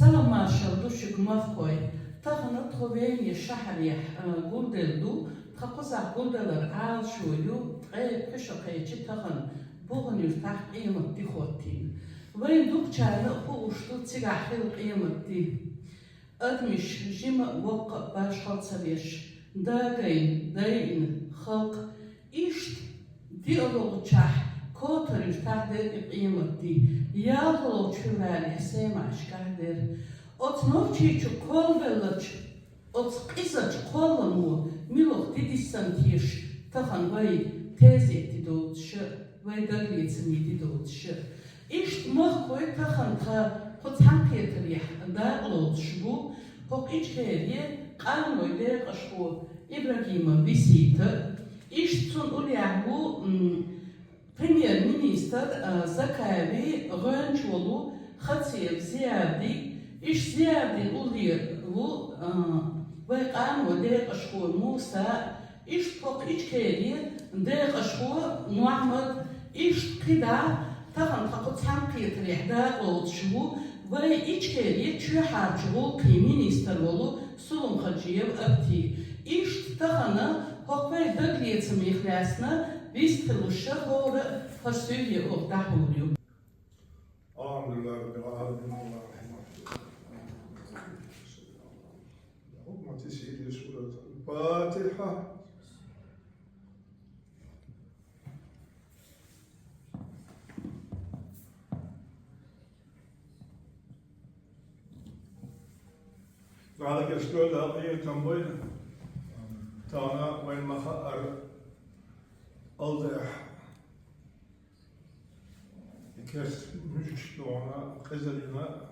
سلام مارشال دوشك مافكوي تغنى طوبين شهر يح قردلدو تقصع قردلر عال شويو تغيب كشقيتي تغن بوغن يفتح قيمة دي خوتين وين دوك چانا خوشتو تيغاحي القيمة دي أدمش جيما وقع باش خلصبيش داقين داين خلق إيشت ديالوغ چاح كوتر يفتح دي القيمة دي يالغلو چوالي سيما اشكاهدر أتنوشي چو كول بلج أتقيسا چو كول مو ميلوغ دي سنتيش تخن واي تيزي دي دوتش واي داقليت سمي دي دوتش إيشت مخوي تخن تا قطعن ريح داقلو تشبو هوك إيش كيريه قانوي ديق أشبو إبراهيم فيسيتا إيشت تون أوليعبو بريمير مينيستر زكاوي غنشولو خطيب زيادي إيش زيادي أولير و ويقام وديق أشخور موسى إيش فوق إيش كيري ديق أشخور محمد إيش قدا تغن تقود سانقية ريحدا قلتشو وي إيش كيري تشو حاجو قي مينيستر ولو سلوم خجيب أبتي إيش تغن هوكوي دقلية سميخ لاسنا بيستخدموا الشهر فالسوري وقتاحوليو. الحمد لله رب العالمين والله رحمه الله. حكمة سيدي سورة الفاتحة. هذا كشكول هذه تنبين تانا وين مخاطر أوضح كاس مجشتونا قزلنا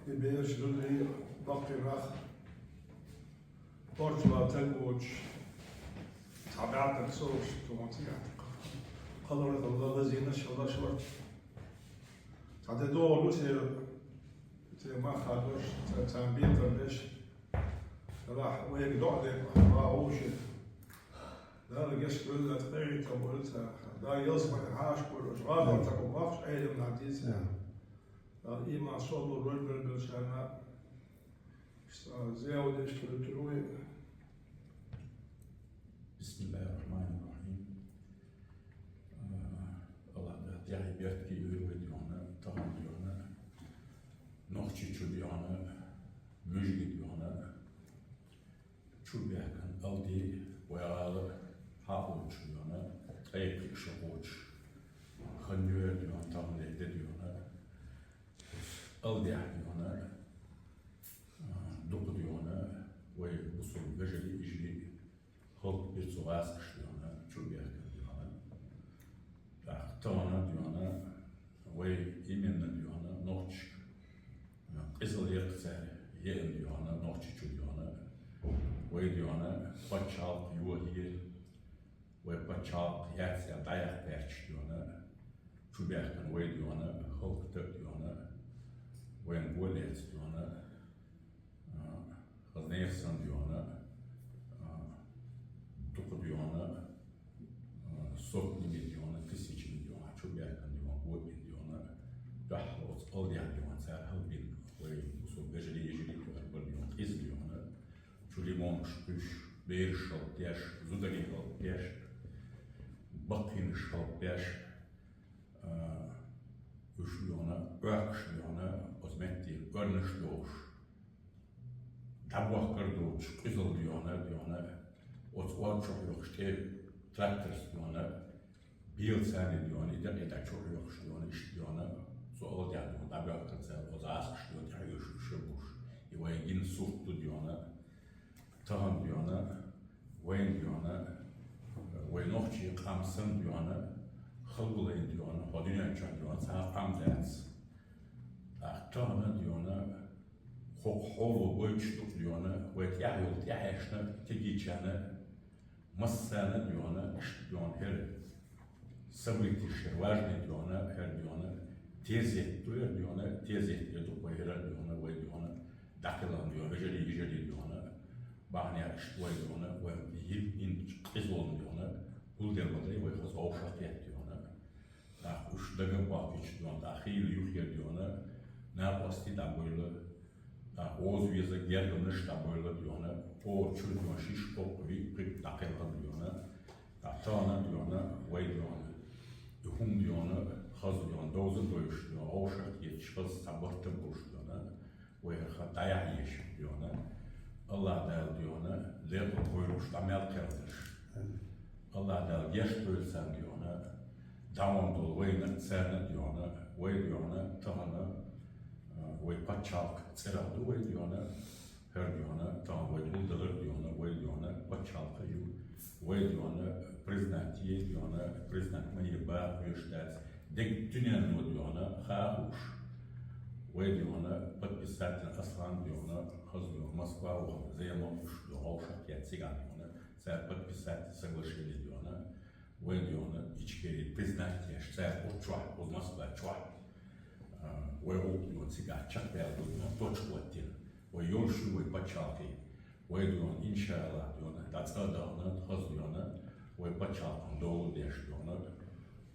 ببيش لدي باقي راخ بورتلا تلوج تابعت الصوش توماتيك قدرت الله زين شاء شورت تعدي دولو تي ما خادوش تنبيت ليش راح ويك دعدي راهوش لا رجعش كل ده تقعد كمولتها لا يصبح العاش كل غادر تكون غافش عيد من عديس لا إيمان صلوا الرجل بالشارع زاود يشتري تروي بسم الله الرحمن الرحيم الله يعني بيرتكي يوديونا طعم ديونا نوختي شو ديونا مجد ديونا شو بيحكن أودي ويغالب حاولش ديونا أيك شغوش خنجر ديونا تعمل ديونا أودي ديونا دوق ديونا ويوصل بجلي يجري خلق بيتسوغاسكش ديونا شو بيحكن ديونا تانا ديونا وي إيمنا ديونا نوتش قزل يقتل يين ديونا نوتش شو ديونا وي ديونا بچاق يوهيل وي بچاق ياتسيا دايق بيرش ديونا شو بيحكن وي ديونا خلق ديونا وين بوليت ديونا خزنيفسن ديونا دوق ديونا صوت نمي ديونا تسيج ديونا شو بيحكن ديونا بوبين ديونا دحوت أوليان ديونا سار هلبين وي وصول بجلي يجري ديونا قيز ديونا شو ليمون شبش بير شلبيش زودري شلبيش بقين شلبيش وش ديونا أركش ديونا أزمتي أرنش دوش دبوح كردوش قيزل ديونا وتوار شو يخشتي تراكترز ديونا بيل ساني ديونا إذا إذا شو يخش ديونا إيش ديونا سؤال ديونا دبوح كردوش وزاسكش ديونا تحيوش شبوش يوين صوت ديونا تهم ديونا وين ديونا وين أختي قامسن ديونا خلقلين ديونا هدينا جان ديونا ساق قامزات تهم ديونا خوك حولو ويشتوك ديونا ويتيحيو تيحيشنا تيجيشانا مسانا ديونا اشت ديونا هير سويتي شرواجني ديونا هير ديونا تيزيت ديونا تيزيت يدوك ويهير ديونا ويديونا داخلان ديونا يجري ديونا بعدين شوي ديونا ويجيب إن قزون ديونا كل ده بدري ويخص أوشاقيات ديونا وش دقة باقيش ديونا أخير يخير ديونا نابل asti da böyle oğuz vize gerginiş da böyle diyor ne o çürüyor şiş top bir dakika diyor ne tane diyor ne vay diyor ne hum diyor ne haz diyor ne dozun doyuş diyor o şart yetişmez sabahtan boş diyor ne vay hataya yeş diyor ne Allah da diyor ne lepo koymuş da mel kırdır Allah da yaş bölsen diyor ne devam dolu vay ne sen diyor ne vay diyor ne tane vay paçalk seraldı vay diyor ne her diyor ne tam vay uldalar diyor ne vay diyor ne paçalka yu vay diyor ne prezidentiye diyor ne prezident meni bağ yüşters dek dünyanın diyor ne hahuş vay diyor ne подписатель aslan diyor ne haz diyor Moskva o заявление diyor olşak yetsigan diyor ne sen подписатель соглашение diyor ne vay diyor ne içkeri prezident yeş sen o çuah o Moskva çuah vay o cigar çak belli diyor точку attın vay yolşu vay paçalkı vay diyor inşallah diyor ne da dağına haz diyor ne vay paçalkın dolu deş diyor ne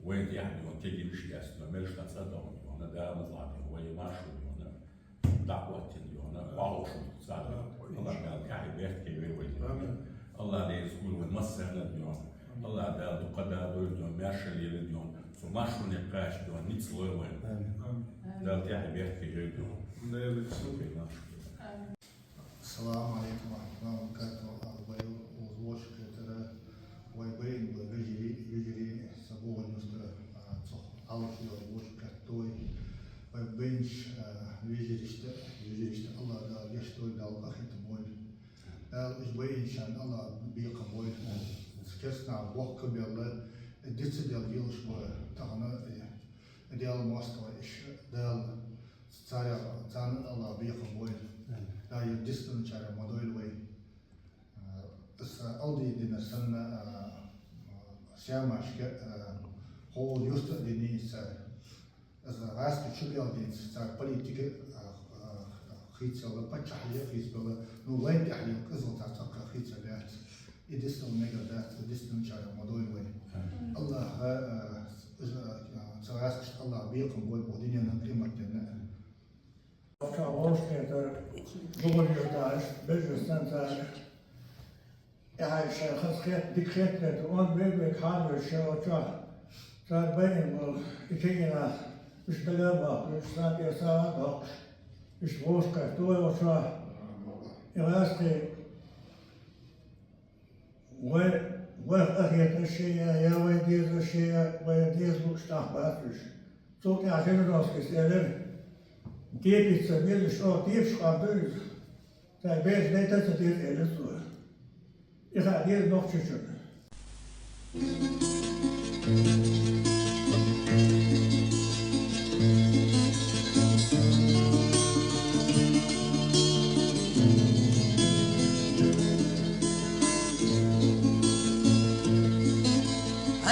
vay diyor tegiliş yasın melş da dağına diyor ne devam ediyor vay marşı diyor ne dağıtın diyor ne bağışın zaten Allah da kahve ki vay diyor Allah da yazgul ve masana diyor Allah da bu kadar diyor merşeli diyor so marşı ne kaç diyor nic loyal da kahve ki diyor Assalamu alaikum wa rahmatullahi wa barakatuh. Way uzvosh ketara way bayin way vijiri sabu nusta so alfi uzvosh katoy way bayin vijiri Allah da yashtoy da akhit moy al bayin shan Allah bi qamoy skesna waqt bi Allah ditsi dal yilsh wa tahna ideal master ish dal tsaya tsan Allah bi qamoy لا يدستن شارع مدويل وي بس أودي دينا سنة سيامش هو يست ديني سر as راست شبيه دين سر политика خيتسلا بتشحيه خيتسلا نو وين تحليه كذا تعتقد خيتسلات يدستن ميجا دات يدستن شارع مدويل وي الله سراست الله بيقم بول بودينيا نقيمة دينا Oorlogsketer, Boerjoerdaars, Businesscenter. Ja, ik zeg, die geeft het onmogelijk harder zo te zijn bijeen wel. Ik ging naar de spellenbak, dus staat hier samen, dus woordskaart door of zo. Je laatst waar je het zie, ja, waar deze zie, waar deze ook staat buiten. Zo ja, geen als gesteld. Diepitsa biri şu diepschabür. Sei beş metre zu dir alles so. Ich habe hier noch zu tun.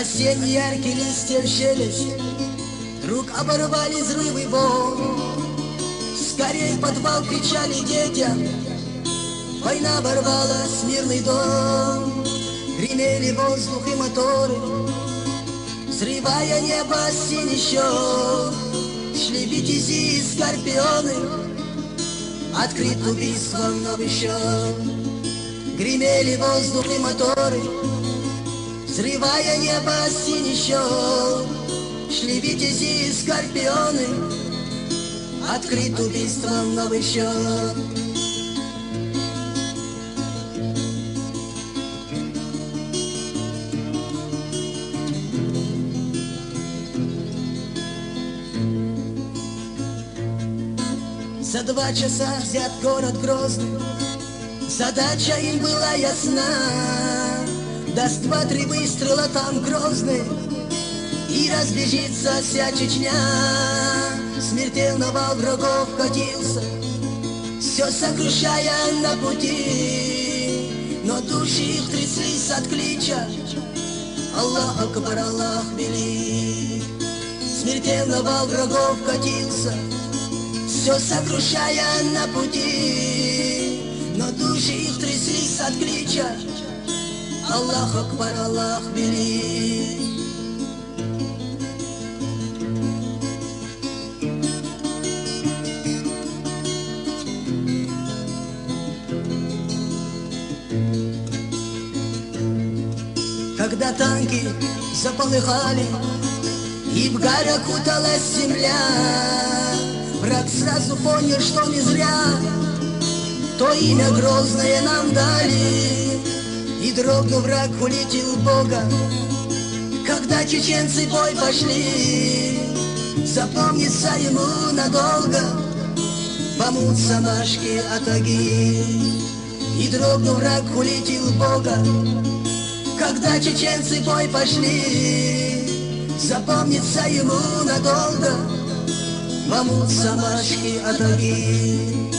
Осенние яркие листья в шелест, вдруг оборвали взрывы волн. Скорей подвал кричали детям, война ворвалась в мирный дом. Гремели воздух и моторы, взрывая небо синий щек. Шли витязи и скорпионы, открыт убийством новый счет. Гремели воздух и моторы, взрывая небо синий щек. Шли витязи и скорпионы, открыт убийством новый счет. За 2 часа взят город Грозный, задача им была ясна. Даст 2-3 выстрела там Грозный, и разбежится вся Чечня. Смертельно вал врагов катился, все сокрушая на пути. Но души их тряслись от клича: Аллах Акбар, Аллах велик. Смертельно вал врагов катился, все сокрушая на пути. Но души их тряслись от клича: Аллах Акбар, Аллах велик. когда танки заполыхали, и в гарь окуталась земля, враг сразу понял, что не зря то имя грозное нам дали. И дрогнул враг, улетел Бога, когда чеченцы в бой пошли. Запомнится ему надолго Бамут, Самашки, Атаги. И дрогнул враг, улетел Бога, когда чеченцы в бой пошли. Запомнится ему надолго Бамут, Самашки, Атаги.